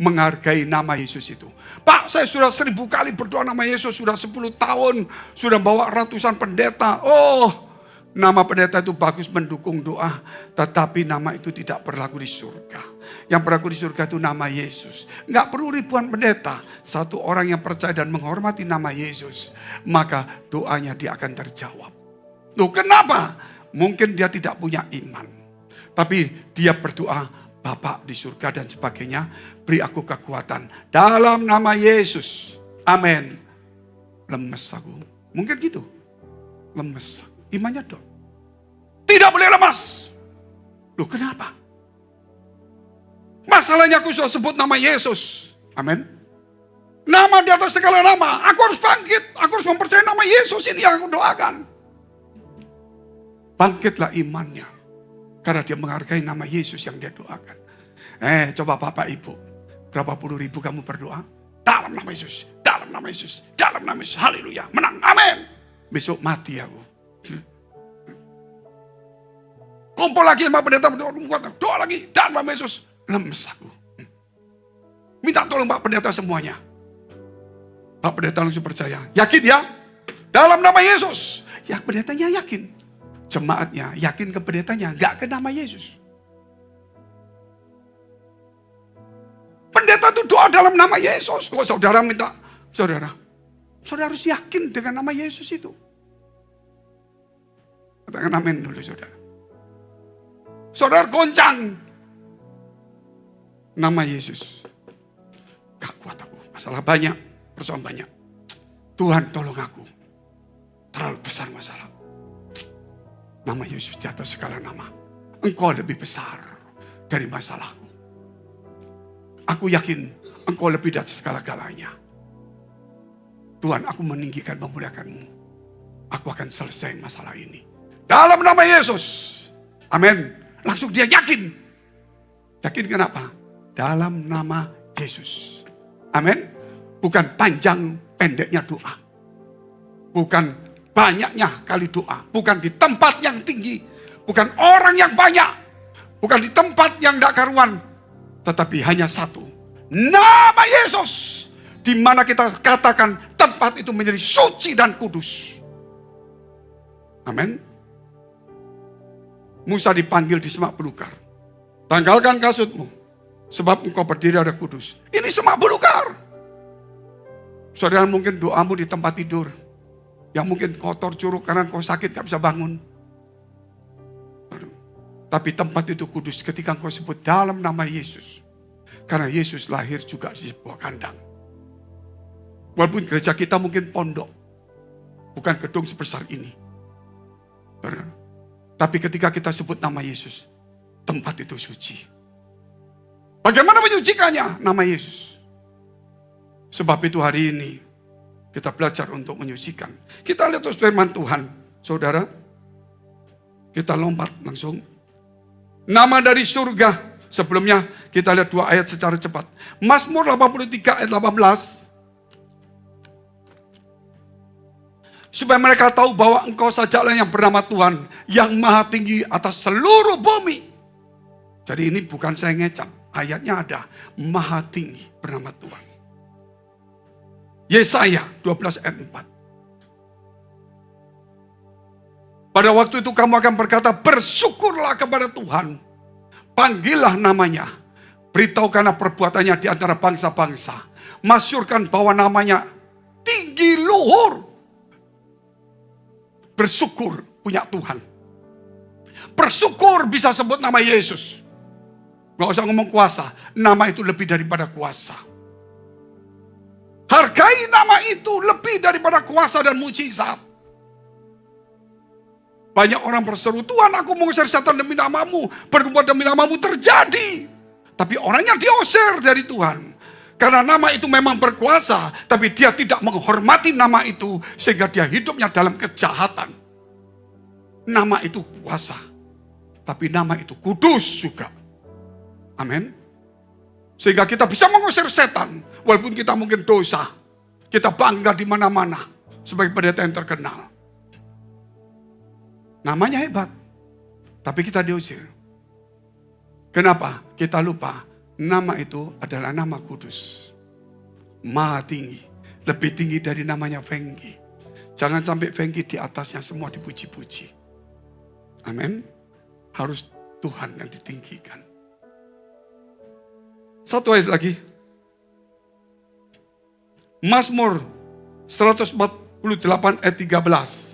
Speaker 5: menghargai nama Yesus itu. Pak, saya sudah 1000 kali berdoa nama Yesus, sudah 10 tahun, sudah bawa ratusan pendeta. Oh, nama pendeta itu bagus mendukung doa, tetapi nama itu tidak berlaku di surga. Yang berlaku di surga itu nama Yesus. Nggak perlu ribuan pendeta, satu orang yang percaya dan menghormati nama Yesus, maka doanya dia akan terjawab. Loh, kenapa? Mungkin dia tidak punya iman, tapi dia berdoa, Bapa di surga dan sebagainya, beri aku kekuatan dalam nama Yesus. Amin. Lemes aku. Mungkin gitu. Lemes. Imannya dong. Tidak boleh lemas. Loh, kenapa? Masalahnya aku sudah sebut nama Yesus. Amin. Nama di atas segala nama. Aku harus bangkit. Aku harus mempercayai nama Yesus ini yang aku doakan. Bangkitlah imannya. Karena dia menghargai nama Yesus yang dia doakan. Coba Bapak Ibu. Berapa puluh ribu kamu berdoa? Dalam nama Yesus. Dalam nama Yesus. Dalam nama Yesus. Haleluya. Menang. Amin. Besok mati aku. Kumpul lagi sama pendeta. Doa lagi. Dalam nama Yesus. Lemes aku. Minta tolong Pak Pendeta semuanya. Pak Pendeta langsung percaya. Yakin ya? Dalam nama Yesus. Ya pendetanya yakin. Jemaatnya yakin ke pendetanya, enggak ke nama Yesus. Pendeta itu doa dalam nama Yesus. Kok saudara minta, saudara harus yakin dengan nama Yesus itu. Katakan amin dulu saudara. Saudara goncang nama Yesus. Gak kuat aku, masalah banyak, persoalan banyak. Tuhan tolong aku, terlalu besar masalah. Nama Yesus di atas segala nama. Engkau lebih besar dari masalahku. Aku yakin engkau lebih dari segala-galanya. Tuhan, aku meninggikan memuliakanmu. Aku akan selesai masalah ini. Dalam nama Yesus. Amin. Langsung dia yakin. Yakin kenapa? Dalam nama Yesus. Amin. Bukan panjang pendeknya doa. Bukan banyaknya kali doa. Bukan di tempat yang tinggi. Bukan orang yang banyak. Bukan di tempat yang tidak karuan. Tetapi hanya satu. Nama Yesus. Di mana kita katakan tempat itu menjadi suci dan kudus. Amin. Musa dipanggil di semak belukar. Tanggalkan kasutmu. sebab engkau berdiri ada kudus. Ini semak belukar. Saudara, mungkin doamu di tempat tidur, yang mungkin kotor curuk karena engkau sakit gak bisa bangun. Tapi tempat itu kudus ketika engkau sebut dalam nama Yesus. Karena Yesus lahir juga di sebuah kandang. Walaupun gereja kita mungkin pondok, bukan gedung sebesar ini. Tapi ketika kita sebut nama Yesus, tempat itu suci. Bagaimana menyucikannya? Nama Yesus. Sebab itu hari ini kita belajar untuk menyucikan. Kita lihat terus firman Tuhan. Saudara, kita lompat langsung. Nama dari surga. Sebelumnya kita lihat 2 ayat secara cepat. Mazmur 83 ayat 18. Supaya mereka tahu bahwa engkau sajalah yang bernama Tuhan, yang maha tinggi atas seluruh bumi. Jadi ini bukan saya ngecap. Ayatnya ada, maha tinggi bernama Tuhan. Yesaya 12 ayat 4. Pada waktu itu kamu akan berkata, bersyukurlah kepada Tuhan. Panggillah namanya. Beritahukanlah perbuatannya di antara bangsa-bangsa. Masyurkan bahwa namanya tinggi luhur. Bersyukur punya Tuhan. Bersyukur bisa sebut nama Yesus. Gak usah ngomong kuasa. Nama itu lebih daripada kuasa. Hargai nama itu lebih daripada kuasa dan mujizat. Banyak orang berseru, Tuhan aku mengusir setan demi namamu. Berbuat demi namamu terjadi. Tapi orangnya diusir dari Tuhan. Karena nama itu memang berkuasa. Tapi dia tidak menghormati nama itu. Sehingga dia hidupnya dalam kejahatan. Nama itu kuasa. Tapi nama itu kudus juga. Amin. Sehingga kita bisa mengusir setan. Walaupun kita mungkin dosa. Kita bangga di mana-mana. Sebagai pendeta yang terkenal. Namanya hebat, tapi kita diusir. Kenapa? Kita lupa, nama itu adalah nama kudus. Maha tinggi, lebih tinggi dari namanya Fengki. Jangan sampai Fengki di atasnya semua dipuji-puji. Amin. Harus Tuhan yang ditinggikan. Satu ayat lagi. Mazmur 148 ayat 13.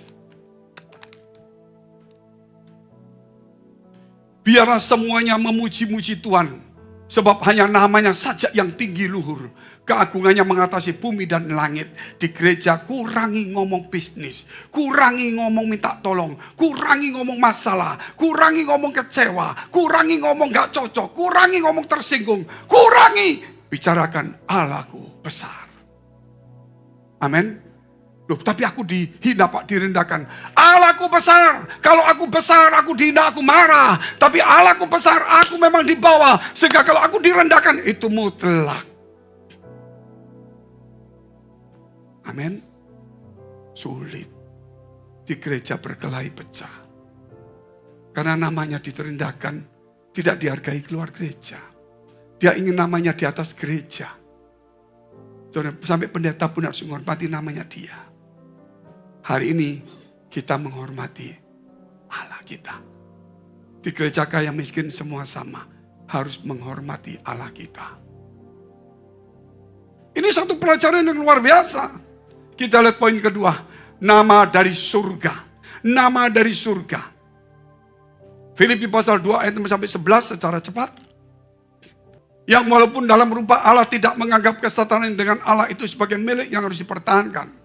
Speaker 5: Biarlah semuanya memuji-muji Tuhan. Sebab hanya namanya saja yang tinggi luhur. Keagungannya mengatasi bumi dan langit. Di gereja kurangi ngomong bisnis. Kurangi ngomong minta tolong. Kurangi ngomong masalah. Kurangi ngomong kecewa. Kurangi ngomong gak cocok. Kurangi ngomong tersinggung. Kurangi. Bicarakan Allahku besar. Amin. Loh, tapi aku dihina Pak, direndahkan. Allahku besar. Kalau aku besar, aku dihina, aku marah. Tapi Allahku besar, aku memang di bawah. Sehingga kalau aku direndahkan, itu mutlak. Amin. Sulit. Di gereja berkelahi pecah. Karena namanya diterendahkan, tidak dihargai keluar gereja. Dia ingin namanya di atas gereja. Sampai pendeta pun harus menghormati namanya dia. Hari ini kita menghormati Allah kita. Di gereja kaya miskin semua sama. Harus menghormati Allah kita. Ini satu pelajaran yang luar biasa. Kita lihat poin kedua. Nama dari surga. Nama dari surga. Filipi pasal 2 ayat 6-11 secara cepat. Yang walaupun dalam rupa Allah tidak menganggap kesetaraan dengan Allah itu sebagai milik yang harus dipertahankan.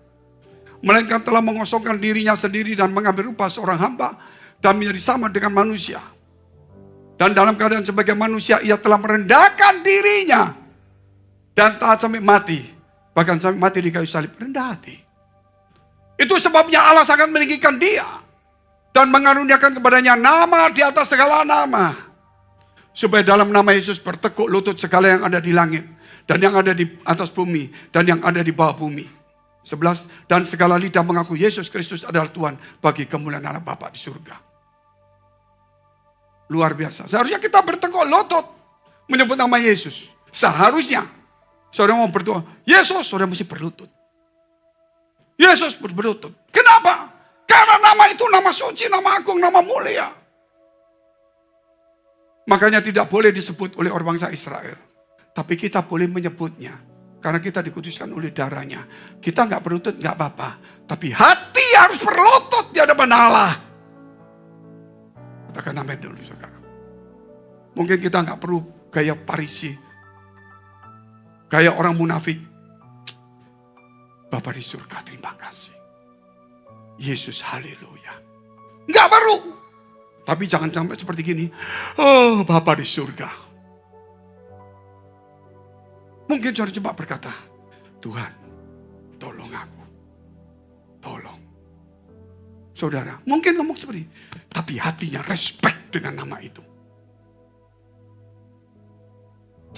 Speaker 5: Melainkan telah mengosongkan dirinya sendiri dan mengambil rupa seorang hamba dan menjadi sama dengan manusia. Dan dalam keadaan sebagai manusia ia telah merendahkan dirinya dan taat sampai mati. Bahkan sampai mati di kayu salib, rendah hati. Itu sebabnya Allah sangat meninggikan dia dan mengaruniakan kepadanya nama di atas segala nama. Supaya dalam nama Yesus bertekuk lutut segala yang ada di langit dan yang ada di atas bumi dan yang ada di bawah bumi. 11, dan segala lidah mengaku Yesus Kristus adalah Tuhan bagi kemuliaan Allah Bapa di surga. Luar biasa. Seharusnya kita bertekuk lutut menyebut nama Yesus. Seharusnya. Saudara mau berdoa, Yesus, saudara mesti berlutut. Yesus berlutut. Kenapa? Karena nama itu nama suci, nama agung, nama mulia. Makanya tidak boleh disebut oleh orang bangsa Israel. Tapi kita boleh menyebutnya. Karena kita dikuduskan oleh darahnya. Kita nggak berlutut, nggak apa-apa. Tapi hati harus berlutut di hadapan Allah. Katakan amin dulu, saudara. Mungkin kita nggak perlu gaya Parisi. Gaya orang munafik. Bapa di surga, terima kasih. Yesus, haleluya. Nggak perlu. Tapi jangan sampai seperti gini. Oh, Bapa di surga. Mungkin saudara coba berkata, Tuhan, tolong aku. Tolong. Saudara, mungkin ngomong seperti ini. Tapi hatinya respect dengan nama itu.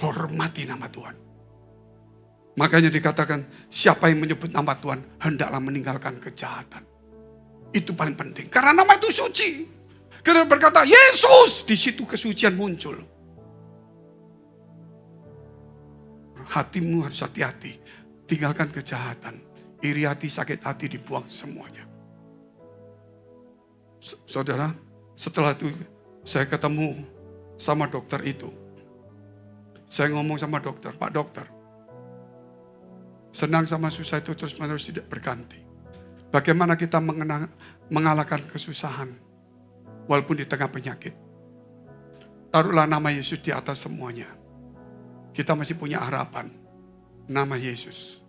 Speaker 5: Hormati nama Tuhan. Makanya dikatakan, siapa yang menyebut nama Tuhan, hendaklah meninggalkan kejahatan. Itu paling penting. Karena nama itu suci. Kita berkata, Yesus, di situ kesucian muncul. Hatimu harus hati-hati. Tinggalkan kejahatan. Iri hati, sakit hati dibuang semuanya. Saudara, setelah itu saya ketemu sama dokter itu. Saya ngomong sama dokter, Pak dokter. Senang sama susah itu terus-menerus tidak berganti. Bagaimana kita mengalahkan kesusahan walaupun di tengah penyakit. Taruhlah nama Yesus di atas semuanya. Kita masih punya harapan. Nama Yesus.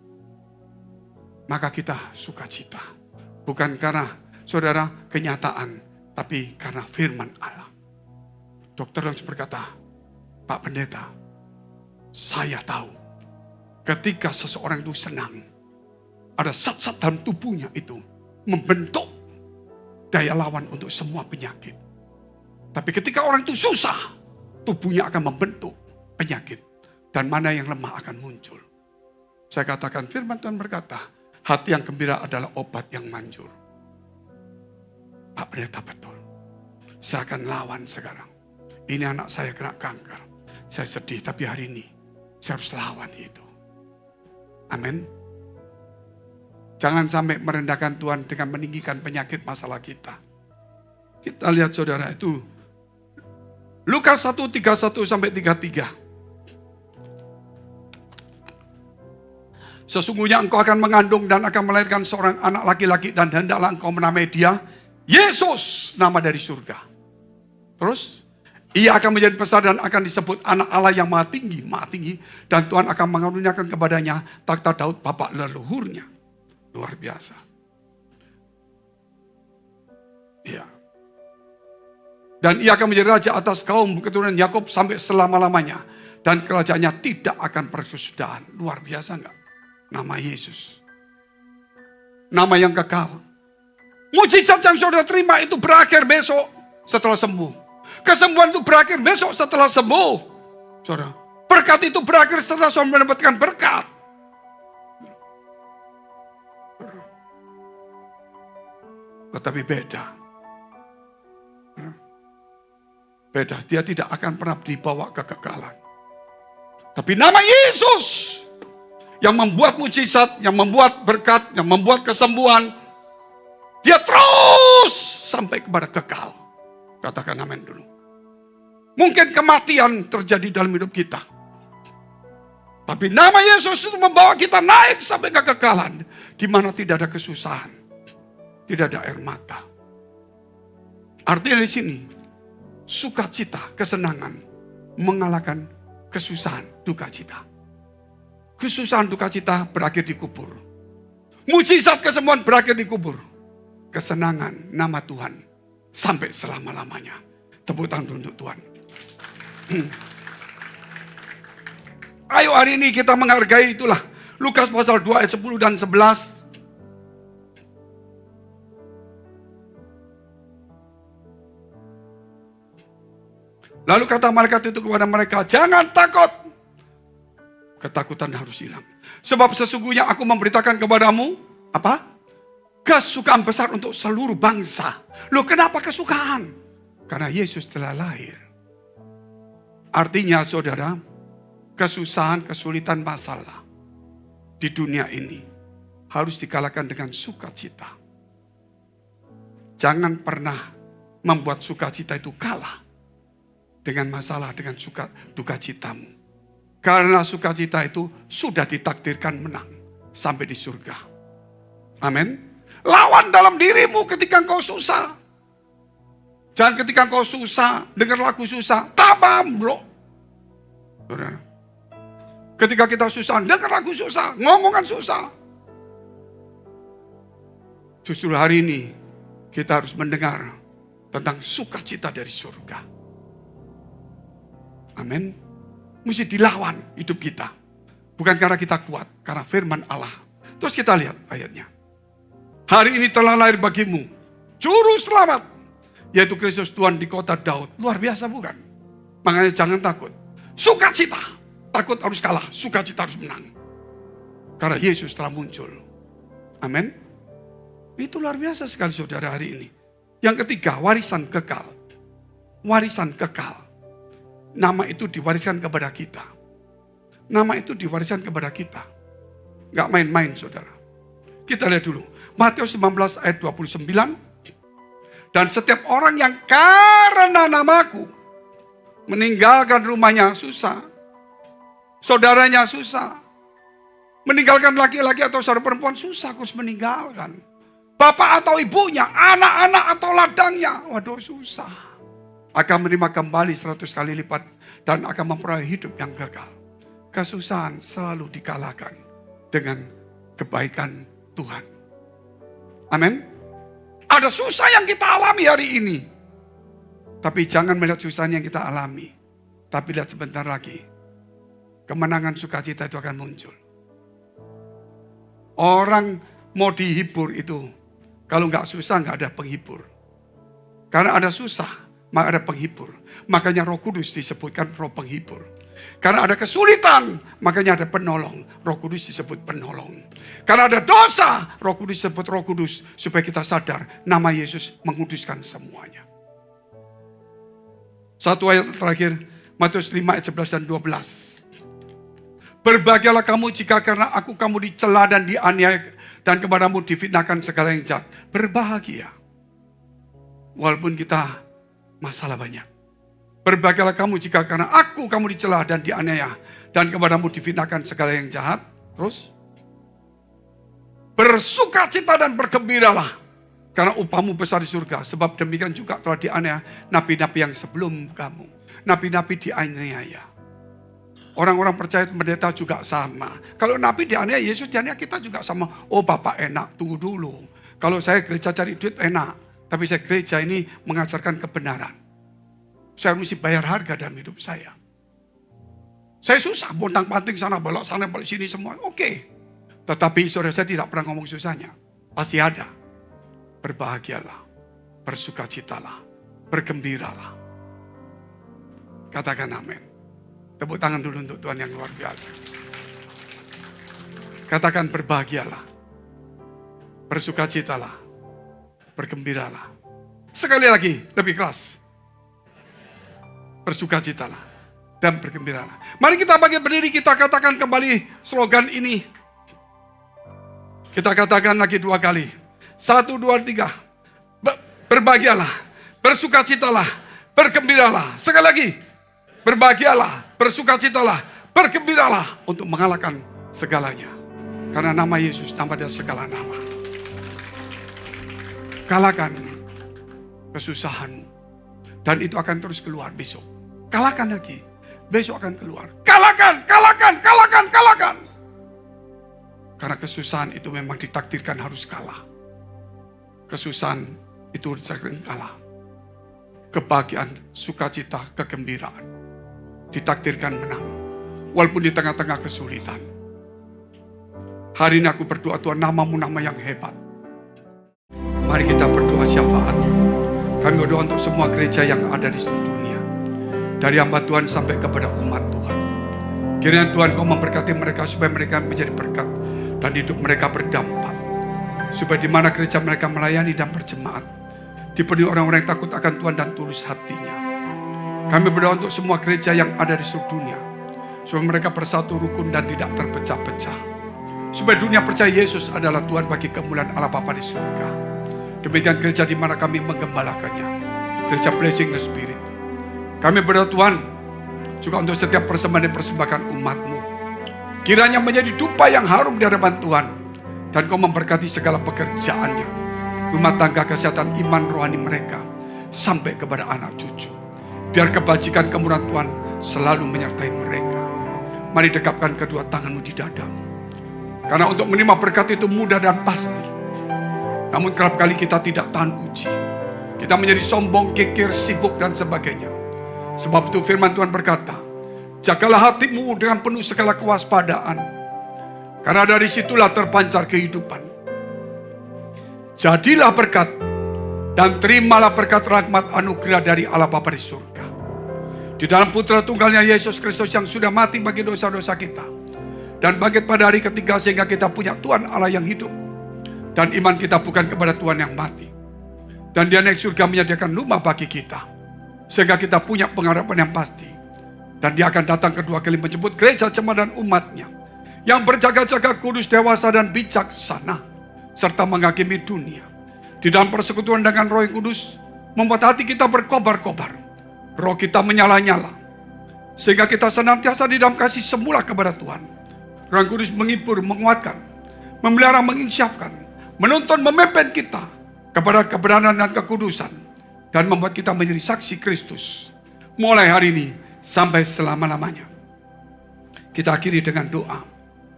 Speaker 5: Maka kita sukacita. Bukan karena saudara kenyataan, tapi karena firman Allah. Dokter langsung berkata, Pak Pendeta, saya tahu ketika seseorang itu senang, ada zat-zat dalam tubuhnya itu membentuk daya lawan untuk semua penyakit. Tapi ketika orang itu susah, tubuhnya akan membentuk penyakit. Dan mana yang lemah akan muncul. Saya katakan, firman Tuhan berkata, hati yang gembira adalah obat yang manjur. Pak Pendeta betul. Saya akan lawan sekarang. Ini anak saya kena kanker. Saya sedih, tapi hari ini saya harus lawan itu. Amin. Jangan sampai merendahkan Tuhan dengan meninggikan penyakit masalah kita. Kita lihat saudara itu. Lukas 1:31-33. Sesungguhnya engkau akan mengandung dan akan melahirkan seorang anak laki-laki dan hendaklah engkau menamai dia Yesus, nama dari surga. Terus, ia akan menjadi besar dan akan disebut anak Allah yang maha tinggi, dan Tuhan akan mengaruniakan kepadanya takhta Daud bapa leluhurnya. Luar biasa. Ya. Dan ia akan menjadi raja atas kaum keturunan Yakub sampai selama-lamanya, dan kerajaannya tidak akan berkesudahan. Luar biasa enggak? Nama Yesus. Nama yang kekal. Mujizat yang saudara terima itu berakhir besok setelah sembuh. Kesembuhan itu berakhir besok setelah sembuh. Saudara, berkat itu berakhir setelah saudara mendapatkan berkat. Tetapi beda. Beda, dia tidak akan pernah dibawa kekekalan. Tapi nama Yesus yang membuat mujizat, yang membuat berkat, yang membuat kesembuhan, dia terus sampai kepada kekal. Katakan amin dulu. Mungkin kematian terjadi dalam hidup kita. Tapi nama Yesus itu membawa kita naik sampai kekekalan. Di mana tidak ada kesusahan. Tidak ada air mata. Artinya di sini, sukacita, kesenangan, mengalahkan kesusahan, duka cita. Kesusahan duka cita berakhir di kubur. Mujizat kesembuhan berakhir di kubur. Kesenangan nama Tuhan sampai selama-lamanya. Tepuk tangan untuk Tuhan. Ayo hari ini kita menghargai itulah. Lukas pasal 2 ayat 10 dan 11. Lalu kata malaikat itu kepada mereka, jangan takut. Ketakutan harus hilang. Sebab sesungguhnya aku memberitakan kepadamu, apa? Kesukaan besar untuk seluruh bangsa. Loh, kenapa kesukaan? Karena Yesus telah lahir. Artinya saudara, kesusahan, kesulitan, masalah di dunia ini harus dikalahkan dengan sukacita. Jangan pernah membuat sukacita itu kalah dengan masalah, dengan duka citamu. Karena sukacita itu sudah ditakdirkan menang sampai di surga. Amin. Lawan dalam dirimu ketika engkau susah. Jangan ketika engkau susah, dengar lagu susah, tabam bro. Saudara. Ketika kita susah, dengar lagu susah, ngomongan susah. Justru hari ini kita harus mendengar tentang sukacita dari surga. Amin. Mesti dilawan hidup kita. Bukan karena kita kuat, karena firman Allah. Terus kita lihat ayatnya. Hari ini telah lahir bagimu juru selamat, yaitu Kristus Tuhan di kota Daud. Luar biasa bukan? Makanya jangan takut. Sukacita. Takut harus kalah, sukacita harus menang. Karena Yesus telah muncul. Amin. Itu luar biasa sekali saudara hari ini. Yang ketiga, warisan kekal. Warisan kekal. Nama itu diwariskan kepada kita. Nama itu diwariskan kepada kita. Gak main-main saudara. Kita lihat dulu. Matius 19 ayat 29. Dan setiap orang yang karena namaku meninggalkan rumahnya susah. Saudaranya susah. Meninggalkan laki-laki atau saudara perempuan susah harus meninggalkan. Bapak atau ibunya, anak-anak atau ladangnya. Waduh susah. Akan menerima kembali 100 kali lipat dan akan memperoleh hidup yang kekal. Kesusahan selalu dikalahkan dengan kebaikan Tuhan. Amin. Ada susah yang kita alami hari ini. Tapi jangan melihat susahnya yang kita alami. Tapi lihat sebentar lagi. Kemenangan sukacita itu akan muncul. Orang mau dihibur itu. Kalau nggak susah nggak ada penghibur. Karena ada susah. Maka ada penghibur. Makanya Roh Kudus disebutkan roh penghibur. Karena ada kesulitan, makanya ada penolong. Roh Kudus disebut penolong. Karena ada dosa, Roh Kudus disebut Roh Kudus. Supaya kita sadar, nama Yesus menguduskan semuanya. Satu ayat terakhir, Matius 5 ayat 11 dan 12. Berbahagialah kamu jika karena aku kamu dicela dan dianiaya dan kepadamu difitnahkan segala yang jahat. Berbahagia. Walaupun kita masalah banyak. Berbahagialah kamu jika karena aku kamu dicela dan dianiaya dan kepadamu difitnahkan segala yang jahat. Terus bersukacita dan bergembiralah karena upahmu besar di surga. Sebab demikian juga telah dianiaya nabi-nabi yang sebelum kamu. Nabi-nabi dianiaya. Orang-orang percaya pendeta juga sama. Kalau nabi dianiaya, Yesus dianiaya, kita juga sama. Oh Bapak enak, tunggu dulu. Kalau saya gereja cari duit enak. Tapi saya gereja ini mengajarkan kebenaran. Saya mesti bayar harga dalam hidup saya. Saya susah, bontang-panting sana, belok sini semua. Oke. Tetapi saudara saya tidak pernah ngomong susahnya. Pasti ada. Berbahagialah. Bersukacitalah. Bergembiralah. Katakan amin. Tepuk tangan dulu untuk Tuhan yang luar biasa. Katakan berbahagialah. Bersukacitalah. Bergembiralah. Sekali lagi, lebih keras. Bersukacitalah dan bergembiralah. Mari kita bangkit berdiri, kita katakan kembali slogan ini. Kita katakan lagi 2 kali. 1, 2, 3. Berbahagialah, bersukacitalah, bergembiralah. Sekali lagi. Berbahagialah, bersukacitalah, bergembiralah untuk mengalahkan segalanya. Karena nama Yesus, nama dia segala nama. Kalahkan kesusahanmu. Dan itu akan terus keluar besok. Kalahkan lagi. Besok akan keluar. Kalahkan, kalahkan, kalahkan, kalahkan. Karena kesusahan itu memang ditakdirkan harus kalah. Kesusahan itu ditakdirkan kalah. Kebahagiaan, sukacita, kegembiraan. Ditakdirkan menang. Walaupun di tengah-tengah kesulitan. Hari ini aku berdoa Tuhan, namamu nama yang hebat. Mari kita berdoa syafaat. Kami berdoa untuk semua gereja yang ada di seluruh dunia. Dari hamba Tuhan sampai kepada umat Tuhan. Kiranya Tuhan kau memberkati mereka supaya mereka menjadi berkat. Dan hidup mereka berdampak. Supaya di mana gereja mereka melayani dan berjemaat. Dipenuhi orang-orang yang takut akan Tuhan dan tulus hatinya. Kami berdoa untuk semua gereja yang ada di seluruh dunia. Supaya mereka bersatu rukun dan tidak terpecah-pecah. Supaya dunia percaya Yesus adalah Tuhan bagi kemuliaan Allah Bapa di surga. Demikian gereja di mana kami menggembalakannya. Gereja Blessing the Spirit. Kami berdoa Tuhan, juga untuk setiap persembahan dan persembahkan umat-Mu. Kiranya menjadi dupa yang harum di hadapan Tuhan. Dan Kau memberkati segala pekerjaannya, rumah tangga, kesehatan, iman, rohani mereka, sampai kepada anak cucu. Biar kebajikan kemurahan Tuhan selalu menyertai mereka. Mari dekapkan kedua tangan-Mu di dadamu. Karena untuk menerima berkat itu mudah dan pasti. Namun kerap kali kita tidak tahan uji. Kita menjadi sombong, kikir, sibuk, dan sebagainya. Sebab itu firman Tuhan berkata, jagalah hatimu dengan penuh segala kewaspadaan. Karena dari situlah terpancar kehidupan. Jadilah berkat dan terimalah berkat rahmat anugerah dari Allah Bapa di surga. Di dalam putra tunggalnya Yesus Kristus yang sudah mati bagi dosa-dosa kita. Dan bangkit pada hari ketiga sehingga kita punya Tuhan Allah yang hidup. Dan iman kita bukan kepada Tuhan yang mati. Dan Dia naik surga menyediakan rumah bagi kita. Sehingga kita punya pengharapan yang pasti. Dan Dia akan datang kedua kali menjemput gereja jemaat dan umatnya. Yang berjaga-jaga kudus, dewasa, dan bijaksana. Serta menghakimi dunia. Di dalam persekutuan dengan Roh yang Kudus. Membuat hati kita berkobar-kobar. Roh kita menyala-nyala. Sehingga kita senantiasa di dalam kasih semula kepada Tuhan. Roh yang Kudus menghibur, menguatkan. Memelihara, menginsyafkan. Menuntun, memimpin kita. Kepada kebenaran dan kekudusan. Dan membuat kita menjadi saksi Kristus. Mulai hari ini sampai selama-lamanya. Kita akhiri dengan doa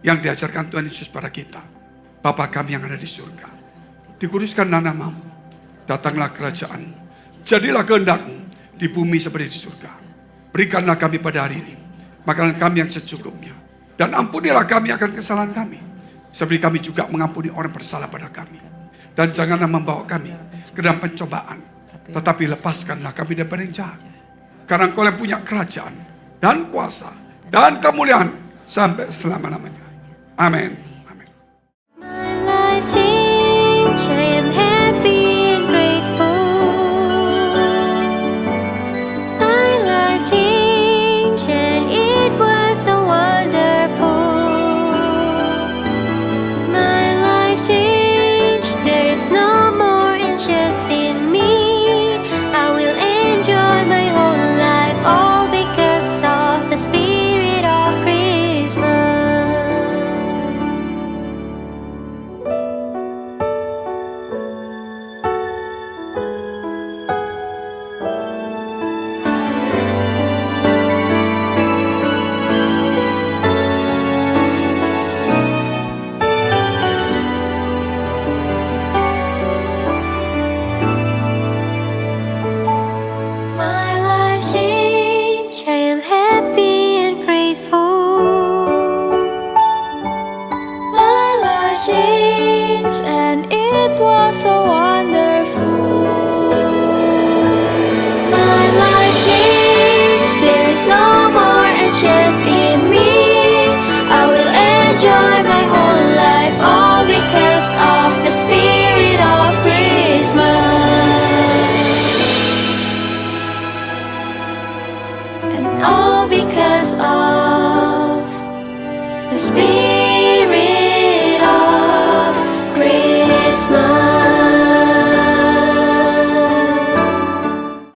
Speaker 5: yang diajarkan Tuhan Yesus pada kita. Bapa kami yang ada di surga, dikuduskan namamu, datanglah kerajaan-Mu, jadilah kehendak-Mu di bumi seperti di surga. Berikanlah kami pada hari ini makanan kami yang secukupnya, dan ampunilah kami akan kesalahan kami, seperti kami juga mengampuni orang bersalah pada kami. Dan janganlah membawa kami ke dalam pencobaan, tetapi lepaskanlah kami dari yang jahat. Karena Engkau yang punya kerajaan dan kuasa dan kemuliaan sampai selama-lamanya. Amin. Amin.
Speaker 1: My life changed, I am happy and grateful. My life changed and it was so wonderful. My life changed, there is no more anxious in me. I will enjoy my whole life, all because of the spirit of Christmas. My life changed, I am happy and grateful. My life changed and it was so wonderful. My life changed, there is no more anxious in